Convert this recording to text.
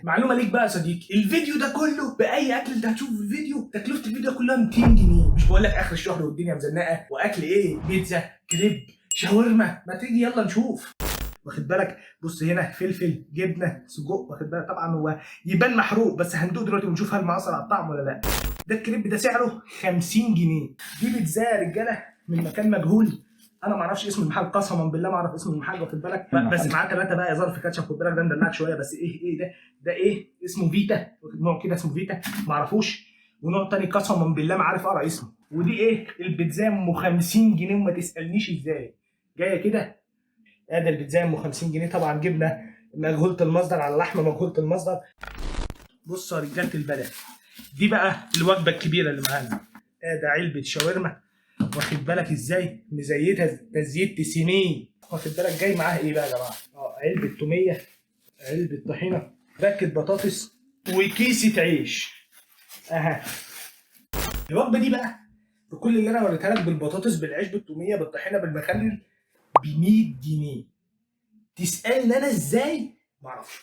معلومه ليك بقى يا صديقي، الفيديو ده كله باي اكل انت هتشوفه في الفيديو تكلفه الفيديو كلها 200 جنيه. مش بقول لك اخر الشهر والدنيا مزنقه واكل ايه، بيتزا، كريب، شاورما. ما تيجي يلا نشوف. واخد بالك؟ بص هنا فلفل، جبنه، سجق. واخد بالك؟ طبعا هو يبان محروق بس هندوق دلوقتي ونشوف هل مأثر على الطعم ولا لا. ده الكريب ده سعره 50 جنيه. دي بيتزا يا رجاله من مكان مجهول، انا ما اعرفش اسم المحل، قسما بالله ما اعرف اسم المحل. واخد بالك؟ بس معاه ثلاثه بقى ظرف في كاتشب. خد بالك ده مدلعك شويه بس ايه ده؟ ده ايه اسمه؟ فيتا. نوع كده اسمه فيتا ما اعرفوش، ونوع تاني قسما بالله ما عارف اقرا اسمه. ودي ايه؟ البيتزا ام 50 جنيه وما تسالنيش ازاي جايه كده. ادي البيتزا ام 50 جنيه. طبعا جبنه مجهوله المصدر على لحمه مجهوله المصدر. بص يا رجاله البلد، دي بقى الوجبه الكبيره اللي معانا. ادي علبه شاورما. واخد بالك ازاي؟ مزيتها تزييت سنين. واخد بالك جاي معاها ايه بقى يا جماعه؟ علبه توميه، علبه طحينه، باكت بطاطس، وكيسه عيش. اها. الوجبه دي بقى بكل اللي انا وريتها لك، بالبطاطس بالعيش بالتوميه بالطحينه بالمخلل، ب 100 جنيه. تسالني انا ازاي؟ ما اعرفش.